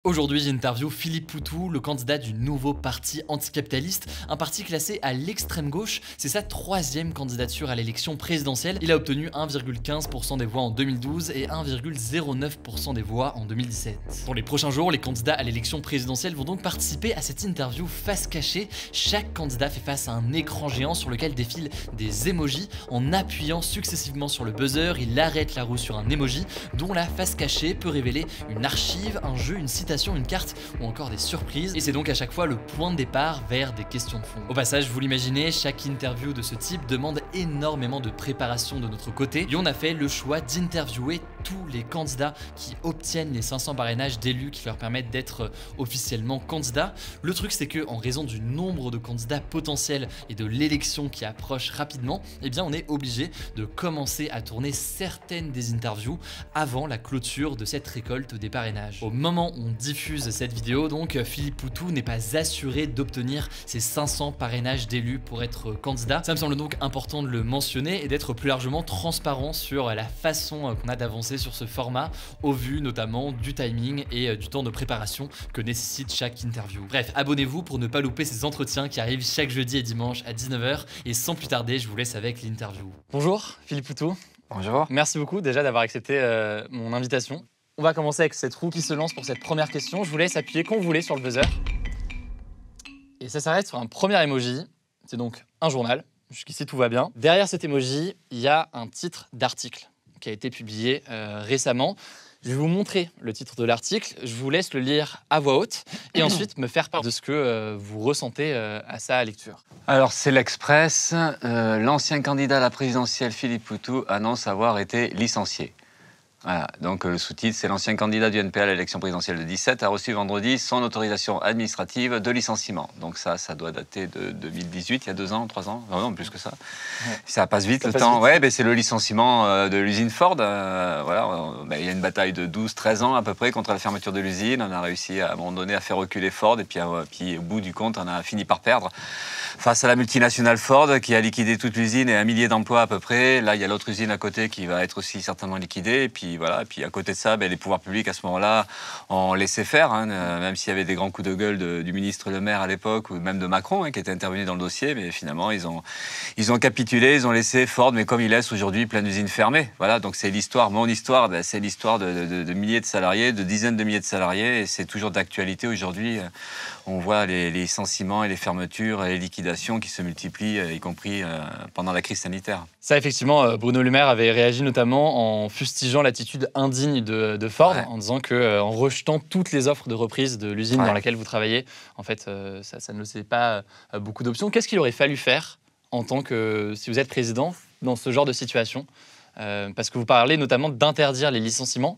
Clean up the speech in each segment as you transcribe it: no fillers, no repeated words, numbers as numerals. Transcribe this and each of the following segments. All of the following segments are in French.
Aujourd'hui, j'interviewe Philippe Poutou, le candidat du nouveau parti anticapitaliste, un parti classé à l'extrême gauche. C'est sa troisième candidature à l'élection présidentielle. Il a obtenu 1,15% des voix en 2012 et 1,09% des voix en 2017. Dans les prochains jours, les candidats à l'élection présidentielle vont donc participer à cette interview face cachée. Chaque candidat fait face à un écran géant sur lequel défilent des emojis. En appuyant successivement sur le buzzer, il arrête la roue sur un emoji dont la face cachée peut révéler une archive, un jeu, une citation, une carte ou encore des surprises, et c'est donc à chaque fois le point de départ vers des questions de fond. Au passage, vous l'imaginez, chaque interview de ce type demande énormément de préparation de notre côté, et on a fait le choix d'interviewer tous les candidats qui obtiennent les 500 parrainages d'élus qui leur permettent d'être officiellement candidats. Le truc, c'est que en raison du nombre de candidats potentiels et de l'élection qui approche rapidement, eh bien on est obligé de commencer à tourner certaines des interviews avant la clôture de cette récolte des parrainages. Au moment où on diffuse cette vidéo, donc, Philippe Poutou n'est pas assuré d'obtenir ces 500 parrainages d'élus pour être candidat. Ça me semble donc important de le mentionner et d'être plus largement transparent sur la façon qu'on a d'avancer sur ce format, au vu notamment du timing et du temps de préparation que nécessite chaque interview. Bref, abonnez-vous pour ne pas louper ces entretiens qui arrivent chaque jeudi et dimanche à 19 h, et sans plus tarder, je vous laisse avec l'interview. Bonjour Philippe Poutou. Bonjour. Merci beaucoup déjà d'avoir accepté mon invitation. On va commencer avec cette roue qui se lance pour cette première question. Je vous laisse appuyer quand vous voulez sur le buzzer. Et ça s'arrête sur un premier emoji. C'est donc un journal. Jusqu'ici, tout va bien. Derrière cet emoji, il y a un titre d'article qui a été publié récemment. Je vais vous montrer le titre de l'article. Je vous laisse le lire à voix haute et ensuite me faire part de ce que vous ressentez à sa lecture. Alors, c'est l'Express. L'ancien candidat à la présidentielle, Philippe Poutou, annonce avoir été licencié. Voilà, donc le sous-titre, c'est l'ancien candidat du NPA à l'élection présidentielle de 2017 a reçu vendredi son autorisation administrative de licenciement. Donc ça doit dater de 2018, il y a 2 ans, 3 ans, non, plus que ça. Ouais. Ça passe vite le temps. Ouais, ben, c'est le licenciement de l'usine Ford. Voilà, il y a une bataille de 12-13 ans à peu près contre la fermeture de l'usine. On a réussi à un moment donné à faire reculer Ford et puis au bout du compte, on a fini par perdre face à la multinationale Ford qui a liquidé toute l'usine et 1 millier d'emplois à peu près. Là, il y a l'autre usine à côté qui va être aussi certainement liquidée. Et puis voilà, et puis à côté de ça, les pouvoirs publics à ce moment-là ont laissé faire, même s'il y avait des grands coups de gueule du ministre Le Maire à l'époque ou même de Macron qui était intervenu dans le dossier, mais finalement ils ont capitulé, ils ont laissé Ford, mais comme ils laissent aujourd'hui plein d'usines fermées. Voilà, donc c'est l'histoire, mon histoire, c'est l'histoire de milliers de salariés, de dizaines de milliers de salariés, et c'est toujours d'actualité aujourd'hui. On voit les licenciements et les fermetures et les liquidations qui se multiplient, y compris pendant la crise sanitaire. Ça, effectivement, Bruno Le Maire avait réagi notamment en fustigeant l'attitude indigne de Ford, ouais, en disant qu'en rejetant toutes les offres de reprise de l'usine, ouais, dans laquelle vous travaillez, en fait, ça ne laissait pas beaucoup d'options. Qu'est-ce qu'il aurait fallu faire en tant que, si vous êtes président, dans ce genre de situation, parce que vous parlez notamment d'interdire les licenciements.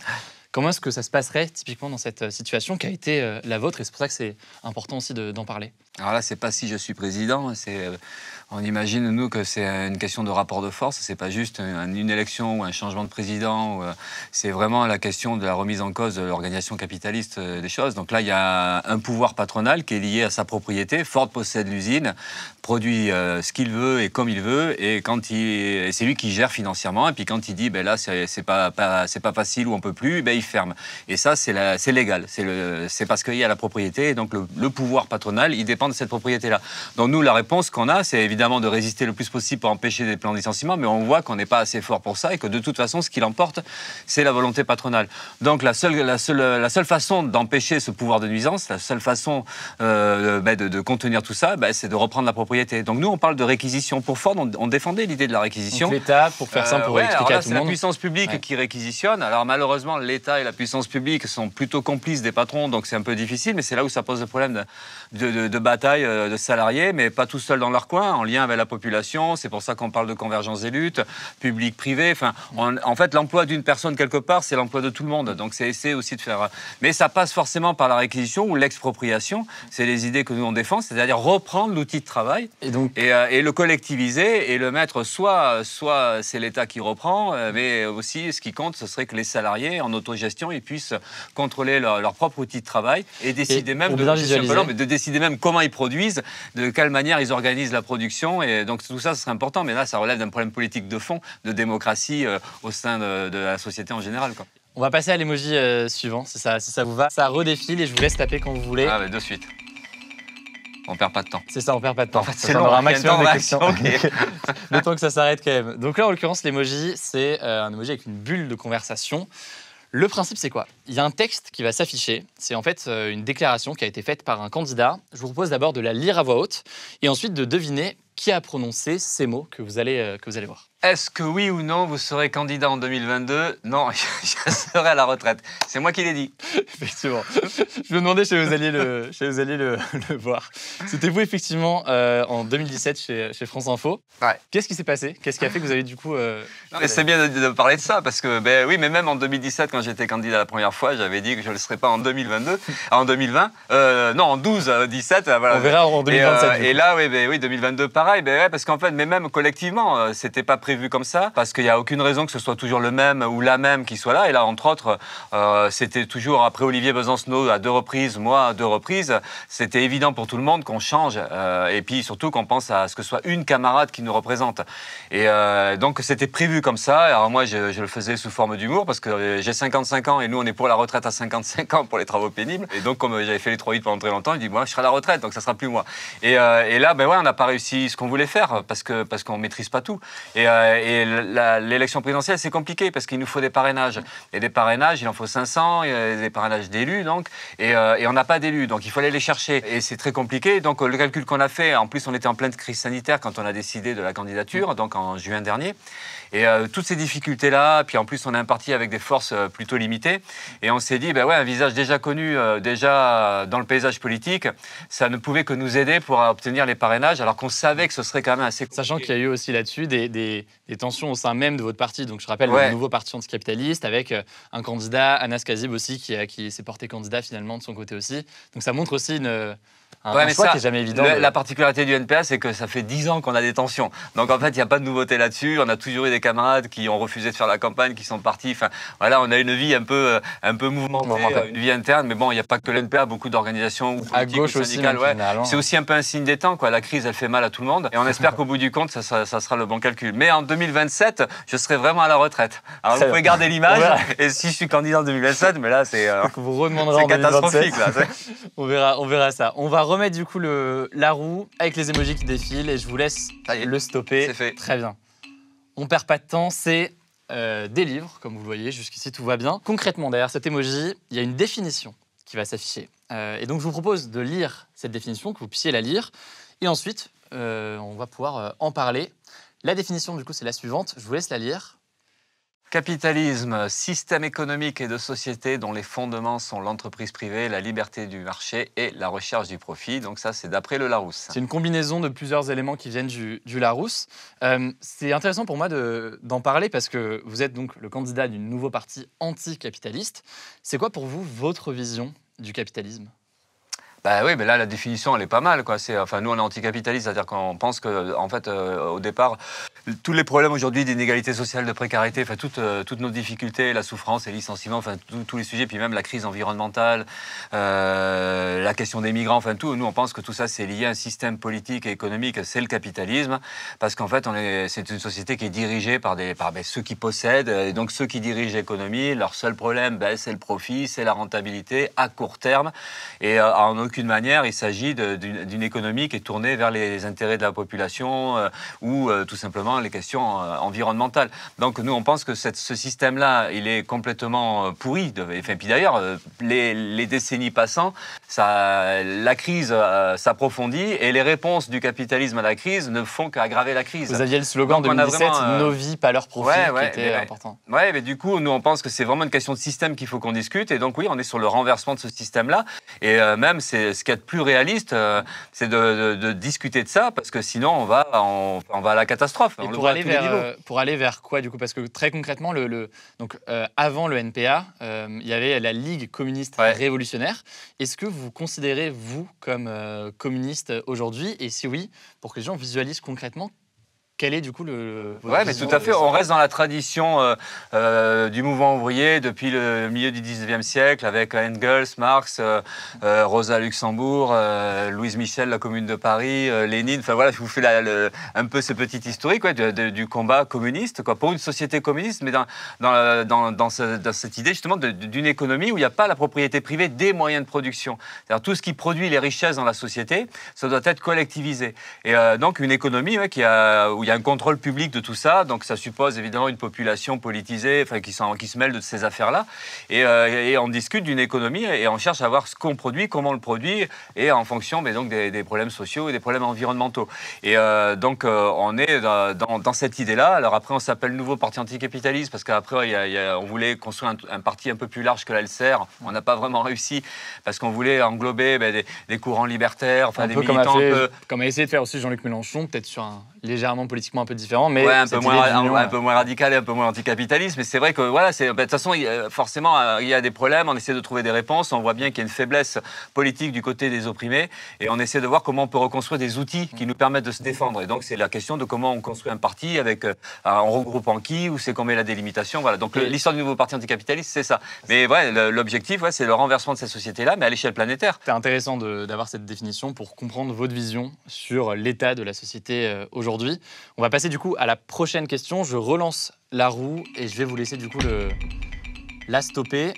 Comment est-ce que ça se passerait typiquement dans cette situation qui a été la vôtre? Et c'est pour ça que c'est important aussi d'en parler. Alors là, c'est pas si je suis président, on imagine, nous, que c'est une question de rapport de force. C'est pas juste une élection ou un changement de président. C'est vraiment la question de la remise en cause de l'organisation capitaliste des choses. Donc là, il y a un pouvoir patronal qui est lié à sa propriété. Ford possède l'usine, produit ce qu'il veut et comme il veut, et c'est lui qui gère financièrement. Et puis quand il dit, là, c'est pas facile ou on peut plus, il ferme. Et ça, c'est légal. C'est parce qu'il y a la propriété. Et donc le pouvoir patronal, il dépend de cette propriété-là. Donc nous, la réponse qu'on a, c'est évidemment de résister le plus possible pour empêcher des plans de licenciement, mais on voit qu'on n'est pas assez fort pour ça et que de toute façon, ce qui l'emporte, c'est la volonté patronale. Donc la seule façon d'empêcher ce pouvoir de nuisance, la seule façon de contenir tout ça, c'est de reprendre la propriété. Donc nous, on parle de réquisition. Pour Ford, on défendait l'idée de la réquisition. Donc l'État, pour faire simple, pour expliquer à tout le monde. C'est la puissance publique qui réquisitionne. Alors malheureusement, l'État et la puissance publique sont plutôt complices des patrons, donc c'est un peu difficile, mais c'est là où ça pose le problème de bataille de salariés, mais pas tout seuls dans leur coin, en lien avec la population. C'est pour ça qu'on parle de convergence des luttes, public-privé. En fait, l'emploi d'une personne quelque part, c'est l'emploi de tout le monde. Donc c'est essayer aussi de faire... Mais ça passe forcément par la réquisition ou l'expropriation. C'est les idées que nous on défend, c'est-à-dire reprendre l'outil de travail et le collectiviser et le mettre soit c'est l'État qui reprend, mais aussi ce qui compte, ce serait que les salariés en autogestion ils puissent contrôler leur propre outil de travail et décider de décider même comment ils produisent, de quelle manière ils organisent la production. Et donc tout ça, ce serait important. Mais là, ça relève d'un problème politique de fond, de démocratie au sein de la société en général, quoi. On va passer à l'emoji suivant, si ça vous va. Ça redéfile et je vous laisse taper quand vous voulez. Ah, mais de suite. On perd pas de temps. C'est ça, on perd pas de temps. En fait, Ça c'est prendra long, un maximum de questions. okay. Le temps que ça s'arrête quand même. Donc là, en l'occurrence, l'emoji, c'est un emoji avec une bulle de conversation. Le principe, c'est quoi? Il y a un texte qui va s'afficher. C'est en fait une déclaration qui a été faite par un candidat. Je vous propose d'abord de la lire à voix haute et ensuite de deviner qui a prononcé ces mots que vous allez voir. Est-ce que oui ou non, vous serez candidat en 2022? Non, je serai à la retraite. C'est moi qui l'ai dit. Effectivement. Je me demandais si vous alliez le voir. C'était vous, effectivement, en 2017 chez France Info. Ouais. Qu'est-ce qui s'est passé? Qu'est-ce qui a fait que vous avez du coup... Non, mais c'est bien de parler de ça, parce que, ben oui, mais même en 2017, quand j'étais candidat la première fois, j'avais dit que je ne le serais pas en 2022, en 2020. Non, en 17. Voilà. On verra en 2027. Et là, oui, 2022, pareil. Ben ouais, parce qu'en fait, mais même collectivement, c'était pas prévu comme ça, parce qu'il n'y a aucune raison que ce soit toujours le même ou la même qui soit là. Et là, entre autres, c'était toujours après Olivier Besancenot à 2 reprises, moi à 2 reprises. C'était évident pour tout le monde qu'on change, et puis surtout qu'on pense à ce que ce soit une camarade qui nous représente. Et donc, c'était prévu comme ça. Alors moi, je le faisais sous forme d'humour, parce que j'ai 55 ans et nous, on est pour la retraite à 55 ans pour les travaux pénibles. Et donc, comme j'avais fait les 3-8 pendant très longtemps, je dis, moi, je serai à la retraite, donc ça sera plus moi. Et là, ben ouais, on n'a pas réussi ce qu'on voulait faire, parce qu'on maîtrise pas tout. Et l'élection présidentielle, c'est compliqué, parce qu'il nous faut des parrainages. Et des parrainages, il en faut 500, des parrainages d'élus, donc, et on n'a pas d'élus, donc il faut aller les chercher. Et c'est très compliqué. Donc, le calcul qu'on a fait, en plus, on était en pleine crise sanitaire quand on a décidé de la candidature, donc en juin dernier. Et toutes ces difficultés-là, puis en plus, on est un parti avec des forces plutôt limitées. Et on s'est dit, ben ouais, un visage déjà connu, déjà dans le paysage politique, ça ne pouvait que nous aider pour obtenir les parrainages, alors qu'on savait que ce serait quand même assez compliqué. Sachant qu'il y a eu aussi là-dessus des tensions au sein même de votre parti. Donc je rappelle, le nouveau parti anticapitaliste, avec un candidat, Anas Kazib aussi, qui s'est porté candidat finalement de son côté aussi. Donc ça montre aussi un choix qui n'est jamais évident. La particularité du NPA, c'est que ça fait 10 ans qu'on a des tensions. Donc en fait, il n'y a pas de nouveauté là-dessus. On a toujours eu des camarades qui ont refusé de faire la campagne, qui sont partis. Enfin, voilà, on a une vie un peu mouvementée, une vie interne. Mais bon, il n'y a pas que le NPA, beaucoup d'organisations à gauche ou syndicales. C'est aussi un peu un signe des temps, quoi. La crise, elle fait mal à tout le monde. Et on espère qu'au bout du compte, ça sera le bon calcul. Mais en 2027, je serai vraiment à la retraite. Alors vous pouvez garder l'image. Et si je suis candidat en 2027, mais là, c'est catastrophique. Là. On verra ça. On va remettre du coup la roue avec les emojis qui défilent et je vous laisse le stopper. C'est fait. Très bien. On perd pas de temps, c'est des livres, comme vous le voyez, jusqu'ici tout va bien. Concrètement, derrière cet emoji, il y a une définition qui va s'afficher. Et donc je vous propose de lire cette définition, que vous puissiez la lire, et ensuite on va pouvoir en parler. La définition du coup c'est la suivante, je vous laisse la lire. Capitalisme, système économique et de société dont les fondements sont l'entreprise privée, la liberté du marché et la recherche du profit. Donc ça, c'est d'après le Larousse. C'est une combinaison de plusieurs éléments qui viennent du Larousse. C'est intéressant pour moi d'en parler parce que vous êtes donc le candidat du nouveau parti anticapitaliste. C'est quoi pour vous votre vision du capitalisme ? Bah oui, mais là, la définition, elle est pas mal, quoi. Enfin, nous, on est anticapitaliste, c'est-à-dire qu'on pense que, en fait, au départ, tous les problèmes aujourd'hui d'inégalité sociale, de précarité, enfin, toutes nos difficultés, la souffrance, les licenciements, enfin, tous les sujets, puis même la crise environnementale, la question des migrants, enfin, tout. Nous, on pense que tout ça, c'est lié à un système politique et économique, c'est le capitalisme, parce qu'en fait, c'est une société qui est dirigée par ceux qui possèdent, et donc ceux qui dirigent l'économie, leur seul problème, c'est le profit, c'est la rentabilité à court terme, et en aucune manière, il s'agit d'une économie qui est tournée vers les intérêts de la population ou tout simplement les questions environnementales. Donc nous, on pense que ce système-là, il est complètement pourri. Puis d'ailleurs, les décennies passant, la crise s'approfondit et les réponses du capitalisme à la crise ne font qu'aggraver la crise. Vous aviez le slogan en 2017, nos vies, pas leur profit, qui était important. Oui, mais du coup, nous, on pense que c'est vraiment une question de système qu'il faut qu'on discute. Et donc oui, on est sur le renversement de ce système-là. Et même, ce qu'il y a de plus réaliste, c'est de discuter de ça, parce que sinon, on va à la catastrophe. Et pour aller vers quoi, du coup? Parce que très concrètement, avant le NPA, il y avait la Ligue communiste révolutionnaire. Est-ce que vous considérez, vous, comme communiste aujourd'hui? Et si oui, pour que les gens visualisent concrètement, quel est du coup le... Oui, mais tout à fait. On reste dans la tradition du mouvement ouvrier depuis le milieu du 19e siècle, avec Engels, Marx, Rosa Luxembourg, Louise Michel, la Commune de Paris, Lénine. Enfin voilà, je vous fais un peu ce petit historique du combat communiste, pour une société communiste, mais dans cette idée justement d'une économie où il n'y a pas la propriété privée des moyens de production. C'est-à-dire tout ce qui produit les richesses dans la société, ça doit être collectivisé. Et donc une économie où il y a un contrôle public de tout ça, donc ça suppose évidemment une population politisée, qui se mêle de ces affaires-là, et on discute d'une économie et on cherche à voir ce qu'on produit, comment on le produit, et en fonction donc, des problèmes sociaux et des problèmes environnementaux. Et donc on est dans cette idée-là. Alors après on s'appelle Nouveau Parti Anticapitaliste, parce qu'après on voulait construire un parti un peu plus large que l'ALCER. On n'a pas vraiment réussi, parce qu'on voulait englober des courants libertaires, enfin des militants comme a essayé de faire aussi Jean-Luc Mélenchon, peut-être sur légèrement politiquement un peu différent, mais un peu moins radical et un peu moins anticapitaliste. Mais c'est vrai que voilà, de toute façon, forcément, il y a des problèmes. On essaie de trouver des réponses. On voit bien qu'il y a une faiblesse politique du côté des opprimés, et on essaie de voir comment on peut reconstruire des outils qui nous permettent de se défendre. Et donc c'est la question de comment on construit un parti en regroupant qui, où c'est qu'on met la délimitation. Voilà. Donc l'histoire du Nouveau Parti Anticapitaliste, c'est ça. Mais l'objectif, c'est le renversement de cette société-là, mais à l'échelle planétaire. C'est intéressant d'avoir cette définition pour comprendre votre vision sur l'état de la société aujourd'hui. On va passer du coup à la prochaine question. Je relance la roue et je vais vous laisser du coup la stopper.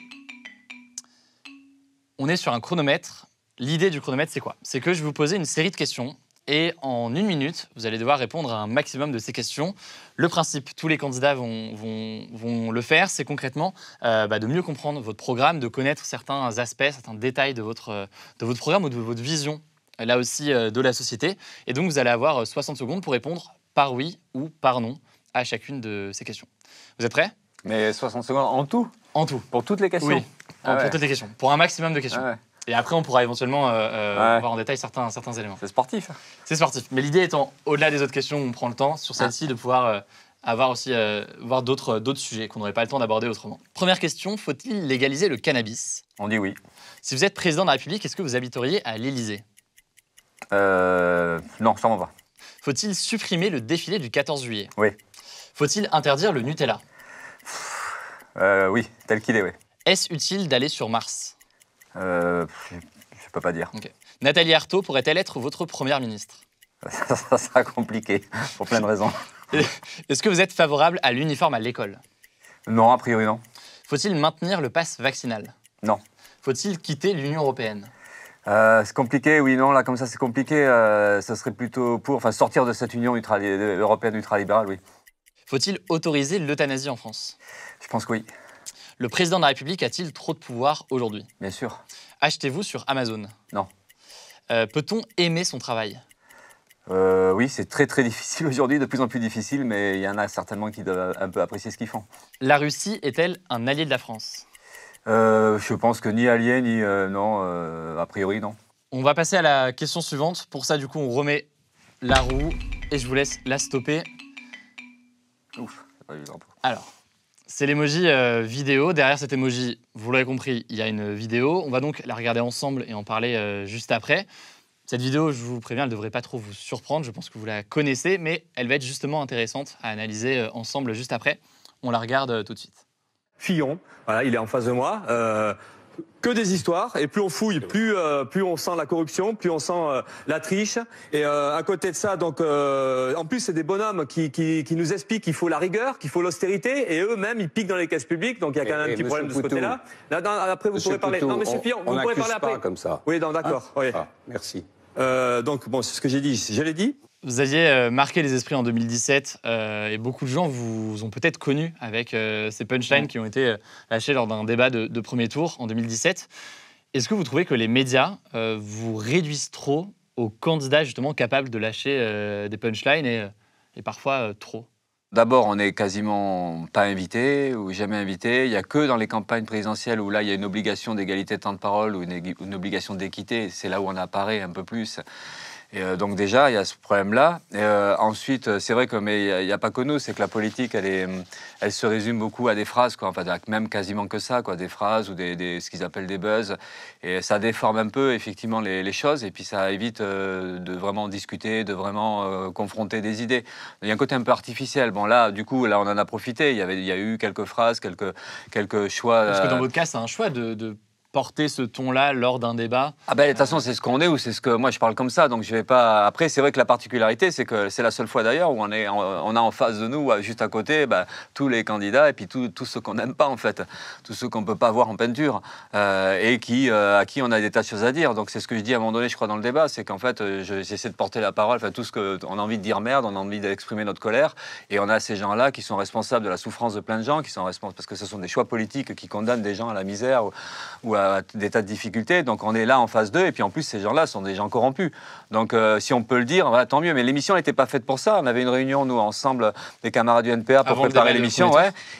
On est sur un chronomètre. L'idée du chronomètre, c'est quoi? C'est que je vais vous poser une série de questions et en 1 minute, vous allez devoir répondre à un maximum de ces questions. Le principe, tous les candidats vont le faire, c'est concrètement de mieux comprendre votre programme, de connaître certains aspects, certains détails de votre programme ou de votre vision, là aussi, de la société. Et donc, vous allez avoir 60 secondes pour répondre par oui ou par non à chacune de ces questions. Vous êtes prêts? Mais 60 secondes en tout? En tout. Pour toutes les questions? Oui, pour toutes les questions. Pour un maximum de questions. Ah ouais. Et après, on pourra éventuellement voir en détail certains éléments. C'est sportif. C'est sportif. Mais l'idée étant, au-delà des autres questions, on prend le temps sur celle-ci de pouvoir avoir aussi voir d'autres sujets qu'on n'aurait pas le temps d'aborder autrement. Première question, faut-il légaliser le cannabis? On dit oui. Si vous êtes président de la République, est-ce que vous habiteriez à l'Élysée? Non, ça m'en va. Faut-il supprimer le défilé du 14 juillet? Oui. Faut-il interdire le Nutella? Oui, tel qu'il est, oui. Est-ce utile d'aller sur Mars? Je peux pas dire. Okay. Nathalie Arthaud pourrait-elle être votre première ministre? Ça sera compliqué, pour plein de raisons. Est-ce que vous êtes favorable à l'uniforme à l'école? Non, a priori non. Faut-il maintenir le pass vaccinal? Non. Faut-il quitter l'Union européenne? C'est compliqué, oui, non, là, comme ça, c'est compliqué. Ça serait plutôt sortir de cette Union européenne ultralibérale, oui. Faut-il autoriser l'euthanasie en France? Je pense que oui. Le président de la République a-t-il trop de pouvoir aujourd'hui? Bien sûr. Achetez-vous sur Amazon? Non. Peut-on aimer son travail? Oui, c'est très très difficile aujourd'hui, de plus en plus difficile, mais il y en a certainement qui doivent un peu apprécier ce qu'ils font. La Russie est-elle un allié de la France? Je pense que ni allié, ni non, a priori non. On va passer à la question suivante. Pour ça, du coup, on remet la roue et je vous laisse la stopper. Ouf, c'est pas évident. Alors, c'est l'emoji vidéo. Derrière cet emoji, vous l'aurez compris, il y a une vidéo. On va donc la regarder ensemble et en parler juste après. Cette vidéo, je vous préviens, elle ne devrait pas trop vous surprendre. Je pense que vous la connaissez, mais elle va être justement intéressante à analyser ensemble juste après. On la regarde tout de suite. Fillon, voilà, il est en face de moi. Que des histoires, et plus on fouille, plus on sent la corruption, plus on sent la triche. Et à côté de ça, donc, en plus, c'est des bonhommes qui nous expliquent qu'il faut la rigueur, qu'il faut l'austérité, et eux-mêmes, ils piquent dans les caisses publiques, donc il y a quand même un petit problème de ce côté-là. Là, après, vous pourrez parler. Non, monsieur Fillon, vous pourrez parler après. Pas comme ça. Oui, non, d'accord. Hein? Oui. Ah, merci. Donc, bon, c'est ce que j'ai dit. Je l'ai dit. Vous aviez marqué les esprits en 2017 et beaucoup de gens vous ont peut-être connu avec ces punchlines qui ont été lâchées lors d'un débat de premier tour en 2017. Est-ce que vous trouvez que les médias vous réduisent trop aux candidats justement capables de lâcher des punchlines et parfois trop? D'abord, on n'est quasiment pas invité ou jamais invité. Il n'y a que dans les campagnes présidentielles où là, il y a une obligation d'égalité de temps de parole ou une obligation d'équité. C'est là où on apparaît un peu plus. Et donc déjà, il y a ce problème-là. Ensuite, c'est vrai que, mais il n'y a pas que nous, c'est que la politique, elle se résume beaucoup à des phrases, quoi. Enfin, même quasiment que ça, quoi, des phrases ou ce qu'ils appellent des buzz. Et ça déforme un peu, effectivement, les choses. Et puis ça évite de vraiment discuter, de vraiment confronter des idées. Il y a un côté un peu artificiel. Bon, là, du coup, là, on en a profité. Il y a eu quelques phrases, quelques choix. Parce que dans votre cas, c'est un choix de porter ce ton-là lors d'un débat. Ah ben de toute façon c'est ce qu'on est ou c'est ce que moi je parle comme ça, donc je vais pas. Après c'est vrai que la particularité c'est que c'est la seule fois d'ailleurs où on a en face de nous juste à côté tous les candidats et puis tous ceux qu'on n'aime pas en fait, tous ceux qu'on peut pas voir en peinture et à qui on a des tas de choses à dire. Donc c'est ce que je dis à un moment donné je crois dans le débat, c'est qu'en fait j'essaie de porter la parole, enfin tout ce que on a envie de dire merde, on a envie d'exprimer notre colère et on a ces gens-là qui sont responsables de la souffrance de plein de gens, qui sont responsables parce que ce sont des choix politiques qui condamnent des gens à la misère ou à des tas de difficultés, donc on est là en face d'eux, et puis en plus ces gens-là sont des gens corrompus, donc si on peut le dire, voilà, tant mieux, mais l'émission n'était pas faite pour ça, on avait une réunion nous ensemble, des camarades du NPA pour préparer l'émission,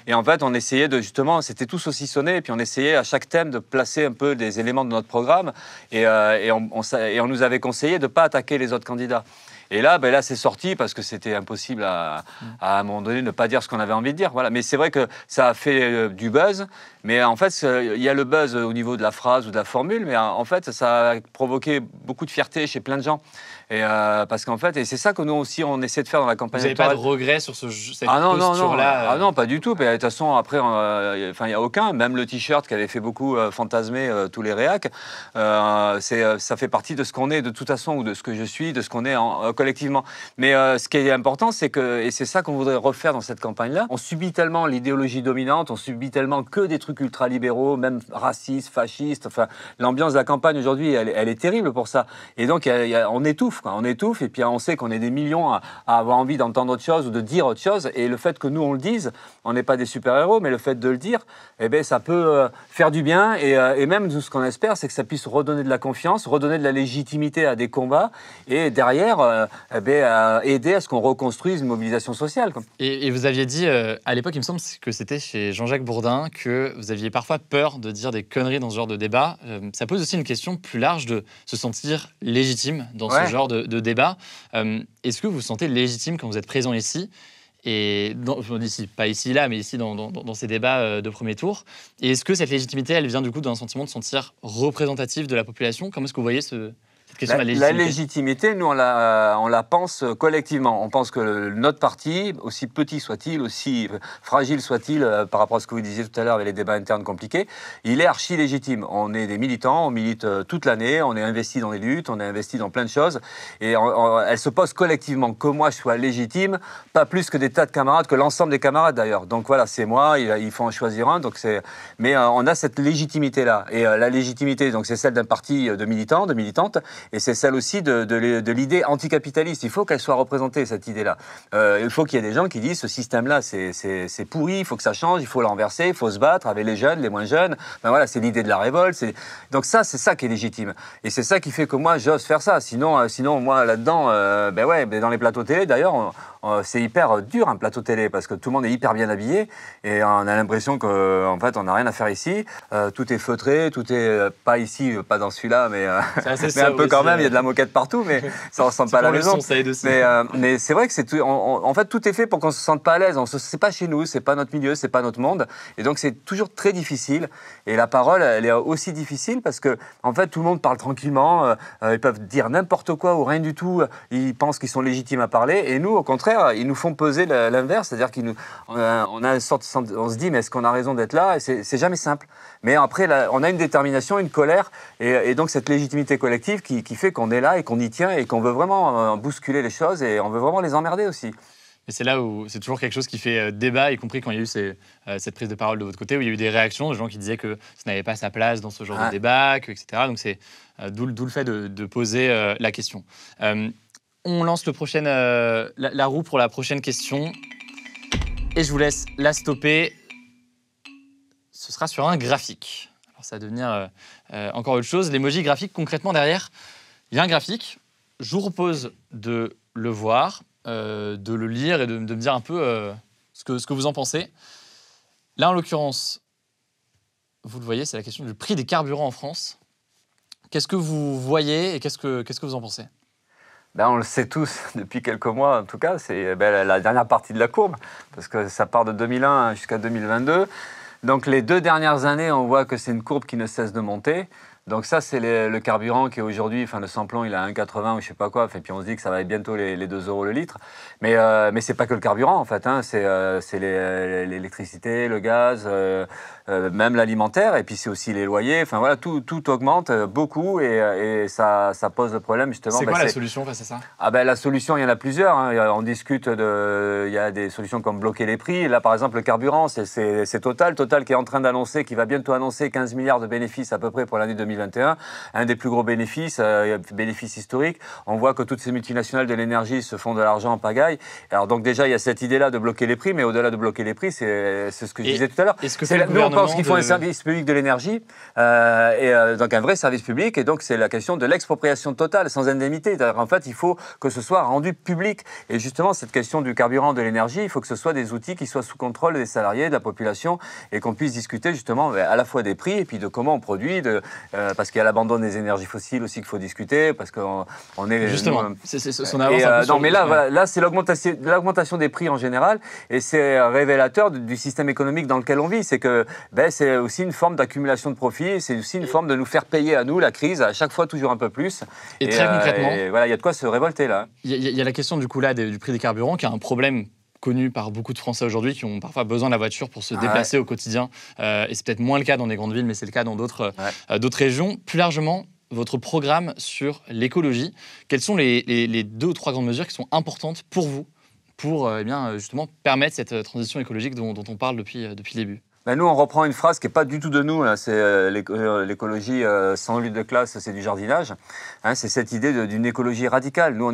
et en fait on essayait de justement, c'était tous saucissonnés, et puis on essayait à chaque thème de placer un peu des éléments de notre programme, et on nous avait conseillé de ne pas attaquer les autres candidats. Et là, c'est sorti parce que c'était impossible à un moment donné de ne pas dire ce qu'on avait envie de dire. Voilà. Mais c'est vrai que ça a fait du buzz. Mais en fait, il y a le buzz au niveau de la phrase ou de la formule. Mais en fait, ça a provoqué beaucoup de fierté chez plein de gens. Et parce qu'en fait, et c'est ça que nous aussi, on essaie de faire dans la campagne électorale. Vous n'avez pas de regret sur cette posture-là Ah non, pas du tout. Mais de toute façon, après, il n'y a aucun. Même le t-shirt qui avait fait beaucoup fantasmer tous les réacs, ça fait partie de ce qu'on est de toute façon, ou de ce que je suis, de ce qu'on est collectivement. Mais ce qui est important, c'est que, et c'est ça qu'on voudrait refaire dans cette campagne-là, on subit tellement l'idéologie dominante, on subit tellement que des trucs ultra-libéraux, même racistes, fascistes. Enfin, l'ambiance de la campagne aujourd'hui, elle est terrible pour ça. Et donc, on étouffe, quoi. On étouffe, et puis on sait qu'on est des millions à avoir envie d'entendre autre chose ou de dire autre chose. Et le fait que nous, on le dise, on n'est pas des super-héros, mais le fait de le dire, eh ben, ça peut faire du bien. Et même, ce qu'on espère, c'est que ça puisse redonner de la confiance, redonner de la légitimité à des combats. Et derrière, aider à ce qu'on reconstruise une mobilisation sociale, quoi. Et vous aviez dit, à l'époque, il me semble que c'était chez Jean-Jacques Bourdin, que vous aviez parfois peur de dire des conneries dans ce genre de débat. Ça pose aussi une question plus large de se sentir légitime dans ce genre de débat. Est-ce que vous vous sentez légitime quand vous êtes présent ici ? Et ici, pas ici, là, mais ici, dans ces débats de premier tour. Et est-ce que cette légitimité, elle vient du coup d'un sentiment de se sentir représentatif de la population ? Comment est-ce que vous voyez cette question de la légitimité, nous, on la pense collectivement. On pense que notre parti, aussi petit soit-il, aussi fragile soit-il, par rapport à ce que vous disiez tout à l'heure avec les débats internes compliqués, il est archi légitime. On est des militants, on milite toute l'année, on est investi dans les luttes, on est investi dans plein de choses. Et elle se pose collectivement. Que moi, je sois légitime, pas plus que des tas de camarades, que l'ensemble des camarades d'ailleurs. Donc voilà, c'est moi, il faut en choisir un. Mais on a cette légitimité-là. Et la légitimité, donc, c'est celle d'un parti de militants, de militantes. Et c'est celle aussi de l'idée anticapitaliste. Il faut qu'elle soit représentée, cette idée-là. Il faut qu'il y ait des gens qui disent ce système-là, c'est pourri, il faut que ça change, il faut le renverser, il faut se battre avec les jeunes, les moins jeunes. Ben voilà, c'est l'idée de la révolte. Donc ça, c'est ça qui est légitime. Et c'est ça qui fait que moi, j'ose faire ça. Sinon moi, là-dedans, dans les plateaux télé, d'ailleurs, c'est hyper dur, un plateau télé, parce que tout le monde est hyper bien habillé et on a l'impression qu'en fait, on n'a rien à faire ici. Tout est feutré, tout est pas ici, pas dans celui-là, mais un peu quand même. Il y a de la moquette partout, mais ça ne ressemble pas à la maison. Mais c'est vrai que c'est tout. En fait, tout est fait pour qu'on ne se sente pas à l'aise. C'est pas chez nous, c'est pas notre milieu, c'est pas notre monde. Et donc, c'est toujours très difficile. Et la parole, elle est aussi difficile parce que, en fait, tout le monde parle tranquillement. Ils peuvent dire n'importe quoi ou rien du tout. Ils pensent qu'ils sont légitimes à parler. Et nous, au contraire, ils nous font peser l'inverse. C'est-à-dire on a une sorte, on se dit, mais est-ce qu'on a raison d'être là? Et c'est jamais simple. Mais après, on a une détermination, une colère. Et donc, cette légitimité collective qui fait qu'on est là et qu'on y tient et qu'on veut vraiment bousculer les choses et on veut vraiment les emmerder aussi. Et c'est là où c'est toujours quelque chose qui fait débat, y compris quand il y a eu cette prise de parole de votre côté, où il y a eu des réactions de gens qui disaient que ça n'avait pas sa place dans ce genre de débat, etc. Donc c'est d'où le fait de poser la question. On lance la roue pour la prochaine question. Et je vous laisse la stopper. Ce sera sur un graphique. Alors ça va devenir encore autre chose. L'emoji graphique, concrètement, derrière, il y a un graphique. Je vous propose de le voir, de le lire et de me dire un peu ce que vous en pensez. Là, en l'occurrence, vous le voyez, c'est la question du prix des carburants en France. Qu'est-ce que vous voyez et qu'est-ce que vous en pensez ? Ben, on le sait tous depuis quelques mois, en tout cas, c'est la dernière partie de la courbe, parce que ça part de 2001 jusqu'à 2022. Donc les 2 dernières années, on voit que c'est une courbe qui ne cesse de monter. Donc ça, c'est le carburant qui est aujourd'hui, enfin le samplon, il est à 1,80 ou je sais pas quoi. Et puis on se dit que ça va être bientôt les 2 euros le litre. Mais c'est pas que le carburant en fait. Hein. C'est l'électricité, le gaz, même l'alimentaire. Et puis c'est aussi les loyers. Enfin voilà, tout augmente beaucoup et ça pose le problème justement. C'est quoi la solution face à ça? Ah ben la solution, il y en a plusieurs. Hein. On discute il y a des solutions comme bloquer les prix. Là par exemple le carburant, c'est Total qui est en train d'annoncer, qui va bientôt annoncer 15 milliards de bénéfices à peu près pour l'année 2021, un des plus gros bénéfices, bénéfices historiques. On voit que toutes ces multinationales de l'énergie se font de l'argent en pagaille. Alors donc déjà, il y a cette idée-là de bloquer les prix, mais au-delà de bloquer les prix, c'est ce que je disais tout à l'heure. Nous, on pense qu'il faut un service public de l'énergie, donc un vrai service public, et donc c'est la question de l'expropriation totale, sans indemnité. En fait, il faut que ce soit rendu public. Et justement, cette question du carburant, de l'énergie, il faut que ce soit des outils qui soient sous contrôle des salariés, de la population, et qu'on puisse discuter justement à la fois des prix, et puis de comment on produit, parce qu'il y a l'abandon des énergies fossiles aussi qu'il faut discuter, parce qu'on est... Justement, son avance non, mais là, voilà, là c'est l'augmentation des prix en général, et c'est révélateur du système économique dans lequel on vit. C'est que c'est aussi une forme d'accumulation de profits, c'est aussi une forme de nous faire payer à nous la crise, à chaque fois toujours un peu plus. Et très concrètement, voilà, il y a de quoi se révolter là. Il y a la question du coup là du prix des carburants, qui est un problème connu par beaucoup de Français aujourd'hui qui ont parfois besoin de la voiture pour se déplacer au quotidien. Et c'est peut-être moins le cas dans des grandes villes, mais c'est le cas dans d'autres régions. Plus largement, votre programme sur l'écologie, quelles sont les 2 ou 3 grandes mesures qui sont importantes pour vous pour justement permettre cette transition écologique dont on parle depuis le début? Ben nous, on reprend une phrase qui n'est pas du tout de nous, hein. C'est l'écologie sans lutte de classe, c'est du jardinage. Hein, c'est cette idée d'une écologie radicale. Nous,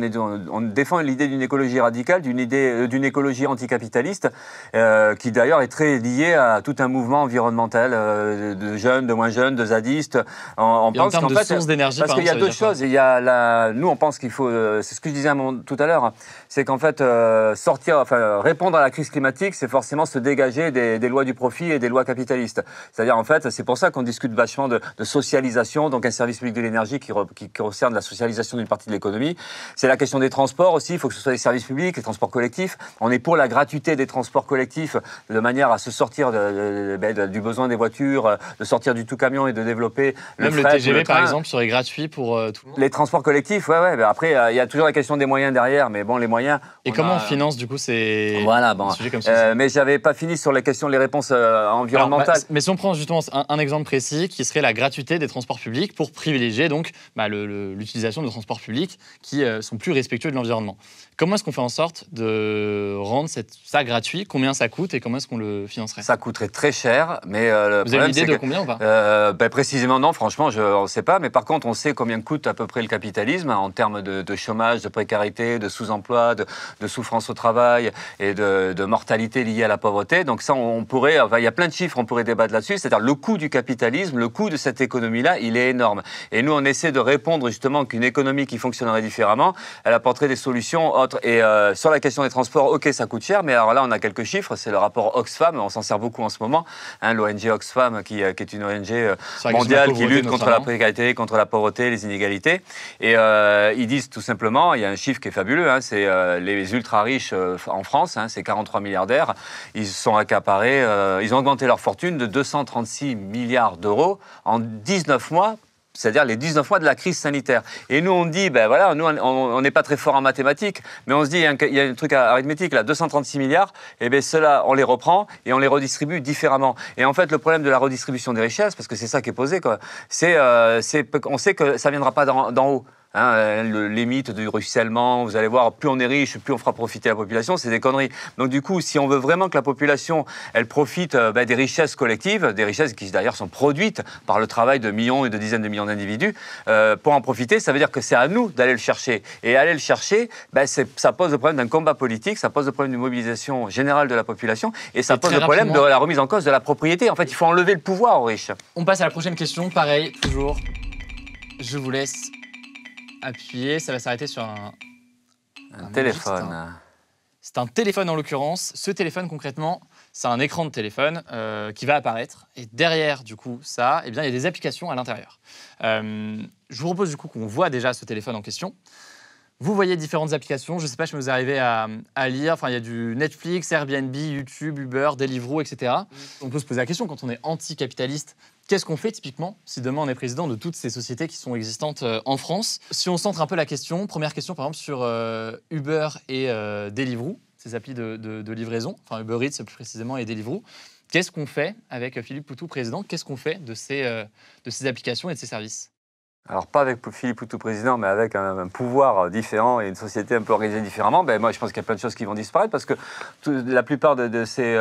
on défend l'idée d'une écologie radicale, d'une écologie anticapitaliste, qui d'ailleurs est très liée à tout un mouvement environnemental de jeunes, de moins jeunes, de zadistes. On pense qu'en fait, source d'énergie, parce qu'il y a 2 choses. Il y a nous, on pense qu'il faut, c'est ce que je disais tout à l'heure, c'est qu'en fait, répondre à la crise climatique, c'est forcément se dégager des lois du profit et des lois capitalistes. C'est-à-dire, en fait, c'est pour ça qu'on discute vachement de socialisation, donc un service public de l'énergie qui concerne la socialisation d'une partie de l'économie. C'est la question des transports aussi, il faut que ce soit des services publics, les transports collectifs. On est pour la gratuité des transports collectifs, de manière à se sortir du besoin des voitures, de sortir du tout camion et de développer le fret, TGV, par exemple, serait gratuit pour tout le monde. Les transports collectifs, ouais. Après, il y a toujours la question des moyens derrière, mais bon, les moyens... Et comment on finance, du coup, ces sujets comme ça mais j'avais pas fini sur les réponses environnementales. Alors, mais si on prend justement un exemple précis, qui serait la gratuité des transports publics pour privilégier donc l'utilisation de transports publics qui sont plus respectueux de l'environnement. Comment est-ce qu'on fait en sorte de rendre ça gratuit? Combien ça coûte et comment est-ce qu'on le financerait? Ça coûterait très cher, mais vous avez une idée de combien ou pas? Précisément non, franchement, on ne sait pas. Mais par contre, on sait combien coûte à peu près le capitalisme en termes de chômage, de précarité, de sous-emploi, de souffrance au travail et de mortalité liée à la pauvreté. Donc ça, on pourrait, il y a plein de chiffres, on pourrait débattre là-dessus. C'est-à-dire le coût du capitalisme, le coût de cette économie-là, il est énorme. Et nous, on essaie de répondre justement qu'une économie qui fonctionnerait différemment, elle apporterait des solutions autres. Et sur la question des transports, ok, ça coûte cher, mais alors là, on a quelques chiffres. C'est le rapport Oxfam, on s'en sert beaucoup en ce moment. Hein, l'ONG Oxfam, qui est une ONG mondiale qui lutte contre la précarité, contre la pauvreté, les inégalités. Et ils disent tout simplement, il y a un chiffre qui est fabuleux, hein, c'est les ultra-riches en France, hein, c'est 43 milliardaires. Ils sont accaparés, ils ont augmenté leur fortune de 236 milliards d'euros en 19 mois. C'est-à-dire les 19 mois de la crise sanitaire. Et nous, on dit, nous, on n'est pas très fort en mathématiques, mais on se dit, il y a un truc arithmétique, là, 236 milliards, et bien ceux-là, on les reprend et on les redistribue différemment. Et en fait, le problème de la redistribution des richesses, parce que c'est ça qui est posé, quoi, on sait que ça ne viendra pas d'en haut. Hein, les mythes du ruissellement, vous allez voir, plus on est riche, plus on fera profiter la population, c'est des conneries. Donc du coup, si on veut vraiment que la population, elle profite des richesses collectives, des richesses qui d'ailleurs sont produites par le travail de millions et de dizaines de millions d'individus, pour en profiter, ça veut dire que c'est à nous d'aller le chercher. Et aller le chercher, ça pose le problème d'un combat politique, ça pose le problème d'une mobilisation générale de la population, et ça pose le problème de la remise en cause de la propriété. En fait, il faut enlever le pouvoir aux riches. On passe à la prochaine question, pareil, toujours. Je vous laisse appuyer, ça va s'arrêter sur un téléphone. C'est un téléphone en l'occurrence. Ce téléphone concrètement, c'est un écran de téléphone qui va apparaître. Et derrière du coup ça, il y a des applications à l'intérieur. Je vous propose du coup qu'on voit déjà ce téléphone en question. Vous voyez différentes applications, je ne sais pas si vous arrivez à lire, enfin il y a du Netflix, Airbnb, YouTube, Uber, Deliveroo, etc. On peut se poser la question, quand on est anticapitaliste, qu'est-ce qu'on fait typiquement si demain on est président de toutes ces sociétés qui sont existantes en France? Si on centre un peu la question, première question par exemple sur Uber et Deliveroo, ces applis de livraison, enfin Uber Eats plus précisément et Deliveroo, qu'est-ce qu'on fait avec Philippe Poutou, président? Qu'est-ce qu'on fait de ces applications et de ces services? Alors, pas avec Philippe Poutou président, mais avec un pouvoir différent et une société un peu organisée différemment, moi, je pense qu'il y a plein de choses qui vont disparaître parce que la plupart de ces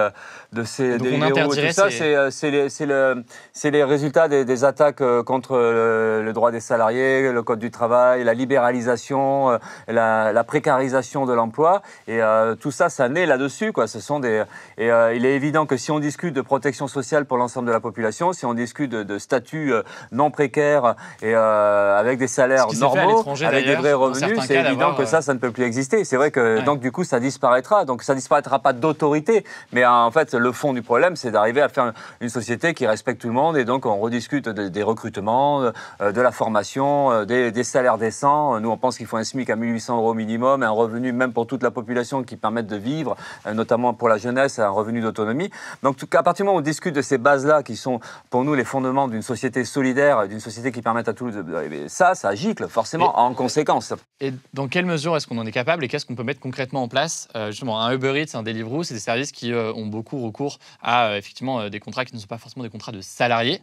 délibéraux et tout ça, c'est les résultats des attaques contre le droit des salariés, le code du travail, la libéralisation, la précarisation de l'emploi. Et tout ça, ça naît là-dessus, quoi. Il est évident que si on discute de protection sociale pour l'ensemble de la population, si on discute de statut non précaire et avec des salaires normaux, avec des vrais revenus, c'est évident que ça ne peut plus exister. C'est vrai que donc du coup ça disparaîtra. Donc ça disparaîtra pas d'autorité, mais en fait le fond du problème c'est d'arriver à faire une société qui respecte tout le monde et donc on rediscute des recrutements, de la formation, des salaires décents. Nous on pense qu'il faut un SMIC à 1 800 € minimum, un revenu même pour toute la population qui permette de vivre, notamment pour la jeunesse, un revenu d'autonomie. Donc à partir du moment où on discute de ces bases-là qui sont pour nous les fondements d'une société solidaire, d'une société qui permette à tous ça gicle forcément en conséquence. Et dans quelle mesure est-ce qu'on en est capable et qu'est-ce qu'on peut mettre concrètement en place? Justement, un Uber Eats, un Deliveroo, c'est des services qui ont beaucoup recours à effectivement des contrats qui ne sont pas forcément des contrats de salariés.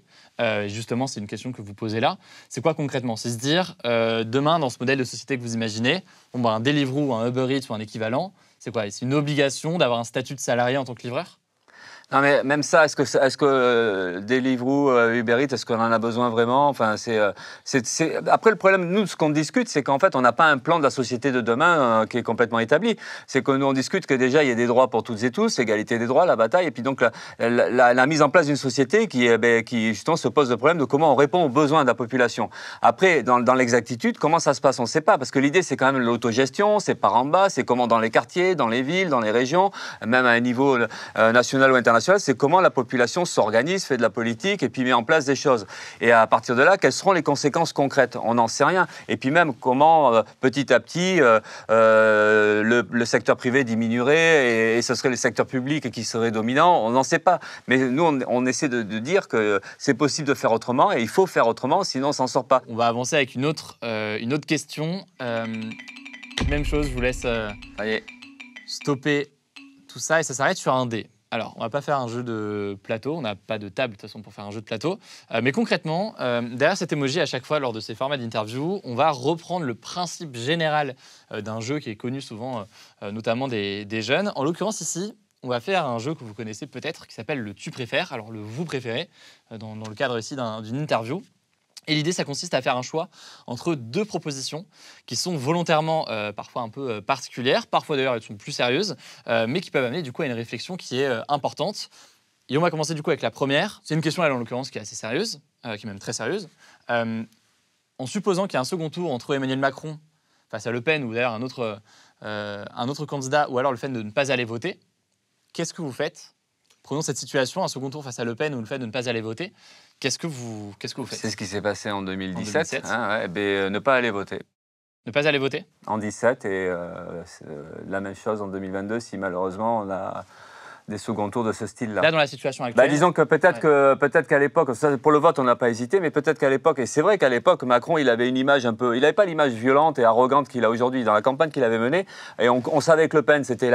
Justement, c'est une question que vous posez là. C'est quoi concrètement? C'est se dire, demain, dans ce modèle de société que vous imaginez, un Deliveroo, un Uber Eats ou un équivalent, c'est quoi? C'est une obligation d'avoir un statut de salarié en tant que livreur? Non mais même ça, est-ce que Deliveroo, Uber Eats, est-ce qu'on en a besoin vraiment? Enfin, Après le problème, nous, ce qu'on discute, c'est qu'en fait, on n'a pas un plan de la société de demain qui est complètement établi. C'est que nous, on discute que déjà, il y a des droits pour toutes et tous, égalité des droits, la bataille, et puis donc la mise en place d'une société qui justement se pose le problème de comment on répond aux besoins de la population. Après, dans l'exactitude, comment ça se passe, on ne sait pas, parce que l'idée, c'est quand même l'autogestion, c'est par en bas, c'est comment dans les quartiers, dans les villes, dans les régions, même à un niveau national ou international, c'est comment la population s'organise, fait de la politique et puis met en place des choses. Et à partir de là, quelles seront les conséquences concrètes? On n'en sait rien. Et puis même comment, petit à petit, le secteur privé diminuerait et ce serait le secteur public qui serait dominant, on n'en sait pas. Mais nous, on essaie de dire que c'est possible de faire autrement et il faut faire autrement, sinon on ne s'en sort pas. On va avancer avec une autre question. Même chose, je vous laisse stopper tout ça et ça s'arrête sur un dé. Alors, on ne va pas faire un jeu de plateau, on n'a pas de table de toute façon pour faire un jeu de plateau, mais concrètement, derrière cet emoji, à chaque fois lors de ces formats d'interview, on va reprendre le principe général d'un jeu qui est connu souvent, notamment des jeunes. En l'occurrence ici, on va faire un jeu que vous connaissez peut-être, qui s'appelle le « tu préfères », alors le « vous préférez », dans le cadre ici d'une interview. Et l'idée, ça consiste à faire un choix entre deux propositions qui sont volontairement parfois un peu particulières, parfois d'ailleurs elles sont plus sérieuses, mais qui peuvent amener du coup à une réflexion qui est importante. Et on va commencer du coup avec la première. C'est une question, elle, en l'occurrence, qui est assez sérieuse, qui est même très sérieuse. En supposant qu'il y a un second tour entre Emmanuel Macron face à Le Pen ou d'ailleurs un autre candidat, ou alors le fait de ne pas aller voter, qu'est-ce que vous faites? Prenons cette situation, un second tour face à Le Pen ou le fait de ne pas aller voter. Qu'est-ce que vous faites? C'est ce qui s'est passé en 2017. Ne pas aller voter. Ne pas aller voter? En 2017 et la même chose en 2022 si malheureusement on a des seconds tours de ce style-là. Là, dans la situation actuelle. Disons que peut-être qu'à l'époque, pour le vote, on n'a pas hésité, mais peut-être qu'à l'époque, et c'est vrai qu'à l'époque, Macron, il avait une image il n'avait pas l'image violente et arrogante qu'il a aujourd'hui dans la campagne qu'il avait menée. Et on savait que Le Pen, c'était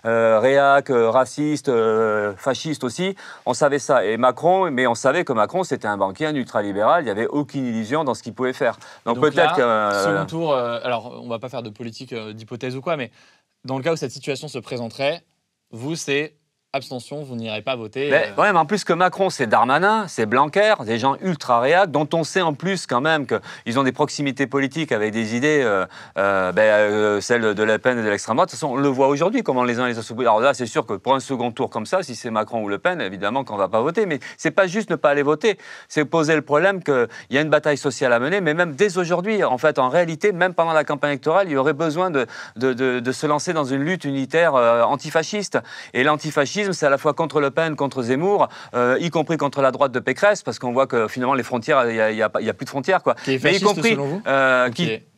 réac, raciste, fasciste aussi. On savait ça. Mais on savait que Macron, c'était un banquier, un ultralibéral. Il n'y avait aucune illusion dans ce qu'il pouvait faire. Donc peut-être que second tour. Alors, on ne va pas faire de politique d'hypothèse ou quoi, mais dans le cas où cette situation se présenterait, vous, c'est abstention, vous n'irez pas voter. Mais en plus que Macron, c'est Darmanin, c'est Blanquer, des gens ultra réac, dont on sait en plus quand même qu'ils ont des proximités politiques avec des idées, celles de Le Pen et de l'extrême droite. De toute façon, on le voit aujourd'hui, comment les uns les autres. Alors là, c'est sûr que pour un second tour comme ça, si c'est Macron ou Le Pen, évidemment qu'on ne va pas voter. Mais c'est pas juste ne pas aller voter, c'est poser le problème qu'il y a une bataille sociale à mener, mais même dès aujourd'hui, en fait, en réalité, même pendant la campagne électorale, il y aurait besoin de se lancer dans une lutte unitaire antifasciste. Et l'antifascisme, c'est à la fois contre Le Pen, contre Zemmour, y compris contre la droite de Pécresse, parce qu'on voit que finalement les frontières, il y a plus de frontières, quoi. Qui est fasciste, selon vous?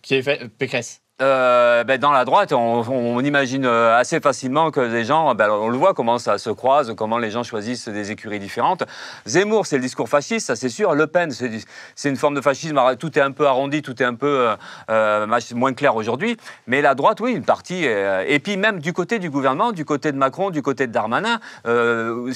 Qui est Pécresse? Dans la droite, on imagine assez facilement que les gens, on le voit comment ça se croise, comment les gens choisissent des écuries différentes. Zemmour, c'est le discours fasciste, ça c'est sûr. Le Pen, c'est une forme de fascisme. Tout est un peu arrondi, tout est un peu moins clair aujourd'hui. Mais la droite, oui, une partie. Et puis même du côté du gouvernement, du côté de Macron, du côté de Darmanin, nous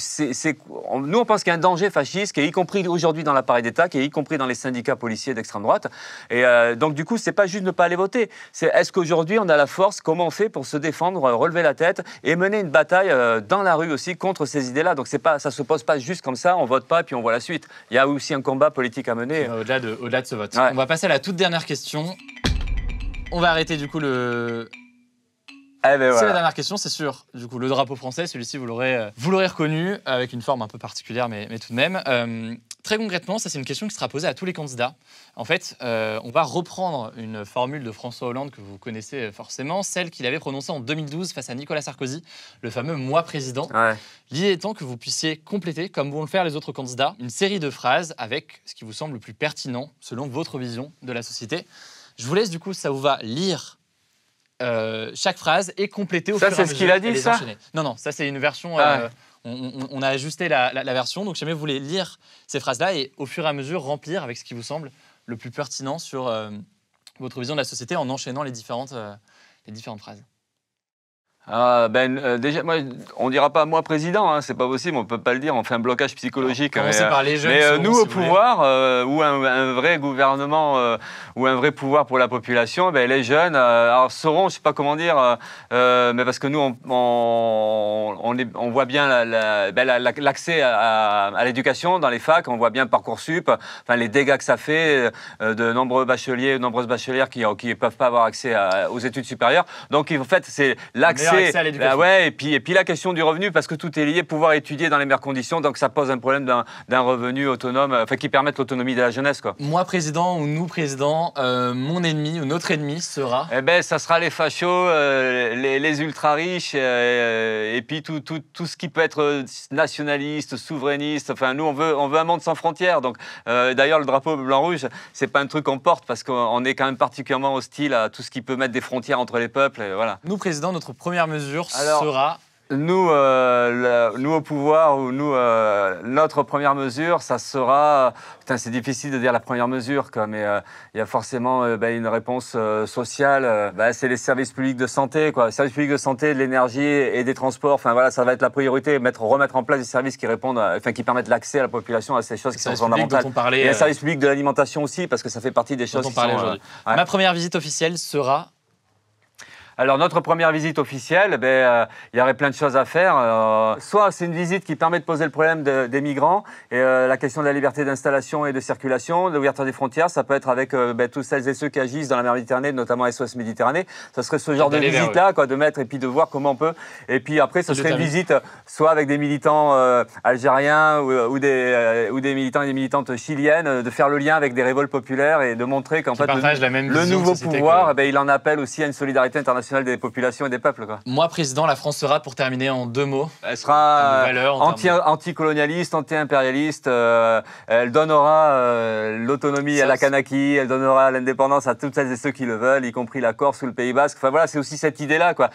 on pense qu'il y a un danger fasciste, qui est y compris aujourd'hui dans l'appareil d'État, qui est y compris dans les syndicats policiers d'extrême droite. Et donc du coup, c'est pas juste ne pas aller voter. Est-ce qu'aujourd'hui, on a la force? Comment on fait pour se défendre, relever la tête et mener une bataille dans la rue aussi contre ces idées-là? Donc, ça ne se pose pas juste comme ça, on ne vote pas et puis on voit la suite. Il y a aussi un combat politique à mener. Au-delà de ce vote. Ouais. On va passer à la toute dernière question. On va arrêter du coup le... Eh ben C'est voilà. la dernière question, c'est sûr. Du coup, le drapeau français, celui-ci, vous l'aurez reconnu, avec une forme un peu particulière, mais tout de même. Très concrètement, ça c'est une question qui sera posée à tous les candidats. En fait, on va reprendre une formule de François Hollande que vous connaissez forcément, celle qu'il avait prononcée en 2012 face à Nicolas Sarkozy, le fameux « moi président ». Ouais. L'idée étant que vous puissiez compléter, comme vont le faire les autres candidats, une série de phrases avec ce qui vous semble le plus pertinent selon votre vision de la société. Je vous laisse du coup, ça vous va, lire chaque phrase et compléter au fur et à mesure. Ça, c'est ce qu'il a dit, ça ? Non, ça c'est une version... On a ajusté la version, donc jamais vous voulez lire ces phrases-là et au fur et à mesure remplir avec ce qui vous semble le plus pertinent sur votre vision de la société en enchaînant les différentes phrases. Déjà, on ne dira pas moi président, hein, c'est pas possible, on ne peut pas le dire, on fait un blocage psychologique. Commencez par les jeunes. Mais nous, si au pouvoir, ou un vrai gouvernement, ou un vrai pouvoir pour la population, les jeunes alors, sauront, je ne sais pas comment dire, mais parce que nous, on voit bien l'accès à l'éducation dans les facs, on voit bien Parcoursup, les dégâts que ça fait, de nombreux bacheliers, nombreuses bachelières qui ne peuvent pas avoir accès aux études supérieures. Donc, en fait, c'est l'accès à l'éducation. Et puis la question du revenu, parce que tout est lié, pouvoir étudier dans les meilleures conditions, donc ça pose un problème d'un revenu autonome, qui permette l'autonomie de la jeunesse, quoi. Moi président ou nous président, mon ennemi ou notre ennemi sera... ça sera les fachos, les ultra riches, et puis tout ce qui peut être nationaliste, souverainiste. Enfin, nous on veut un monde sans frontières. Donc d'ailleurs le drapeau blanc-rouge, c'est pas un truc qu'on porte parce qu'on est quand même particulièrement hostile à tout ce qui peut mettre des frontières entre les peuples. Et voilà. Nous président, notre première mesure sera... Nous au pouvoir, ou notre première mesure, ça sera... Putain, c'est difficile de dire la première mesure, quoi, mais il y a forcément une réponse sociale. C'est les services publics de santé, quoi. Les services publics de santé, de l'énergie et des transports. Enfin, voilà, ça va être la priorité. Remettre en place des services qui répondent, qui permettent l'accès à la population à ces choses qui sont fondamentales. Et les services publics de l'alimentation aussi, parce que ça fait partie des choses qui sont... aujourd'hui. Ma première visite officielle sera... Alors, notre première visite officielle, il y aurait plein de choses à faire. Soit c'est une visite qui permet de poser le problème des migrants et la question de la liberté d'installation et de circulation, de l'ouverture des frontières. Ça peut être avec tous celles et ceux qui agissent dans la mer Méditerranée, notamment SOS Méditerranée. Ça serait ce genre de visite-là, de mettre et puis de voir comment on peut. Et puis après, ce serait une visite soit avec des militants algériens ou des militants et des militantes chiliennes, de faire le lien avec des révoltes populaires et de montrer qu'en fait, le nouveau pouvoir, il en appelle aussi à une solidarité internationale des populations et des peuples, quoi. Moi, président, la France sera, pour terminer en 2 mots... Elle sera anti-colonialiste, anti-impérialiste. Elle donnera l'autonomie à la Kanaki, elle donnera l'indépendance à toutes celles et ceux qui le veulent, y compris la Corse ou le Pays Basque. Enfin voilà, c'est aussi cette idée-là, quoi.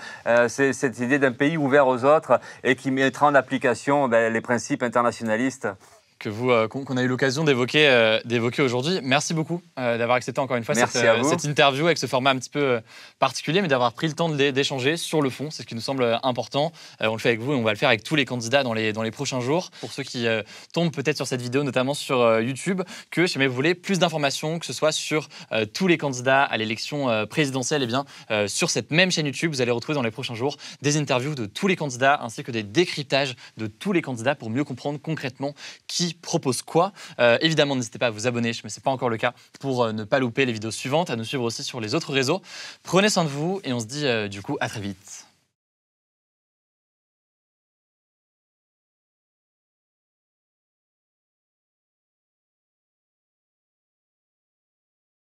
C'est cette idée d'un pays ouvert aux autres et qui mettra en application les principes internationalistes. Qu'on a eu l'occasion d'évoquer aujourd'hui. Merci beaucoup d'avoir accepté encore une fois cette interview avec ce format un petit peu particulier, mais d'avoir pris le temps d'échanger sur le fond. C'est ce qui nous semble important. On le fait avec vous et on va le faire avec tous les candidats dans les prochains jours. Pour ceux qui tombent peut-être sur cette vidéo, notamment sur YouTube, que si jamais vous voulez plus d'informations, que ce soit sur tous les candidats à l'élection présidentielle, sur cette même chaîne YouTube, vous allez retrouver dans les prochains jours des interviews de tous les candidats ainsi que des décryptages de tous les candidats pour mieux comprendre concrètement qui propose quoi. Évidemment, n'hésitez pas à vous abonner, mais ce n'est pas encore le cas, pour ne pas louper les vidéos suivantes, à nous suivre aussi sur les autres réseaux. Prenez soin de vous et on se dit du coup à très vite.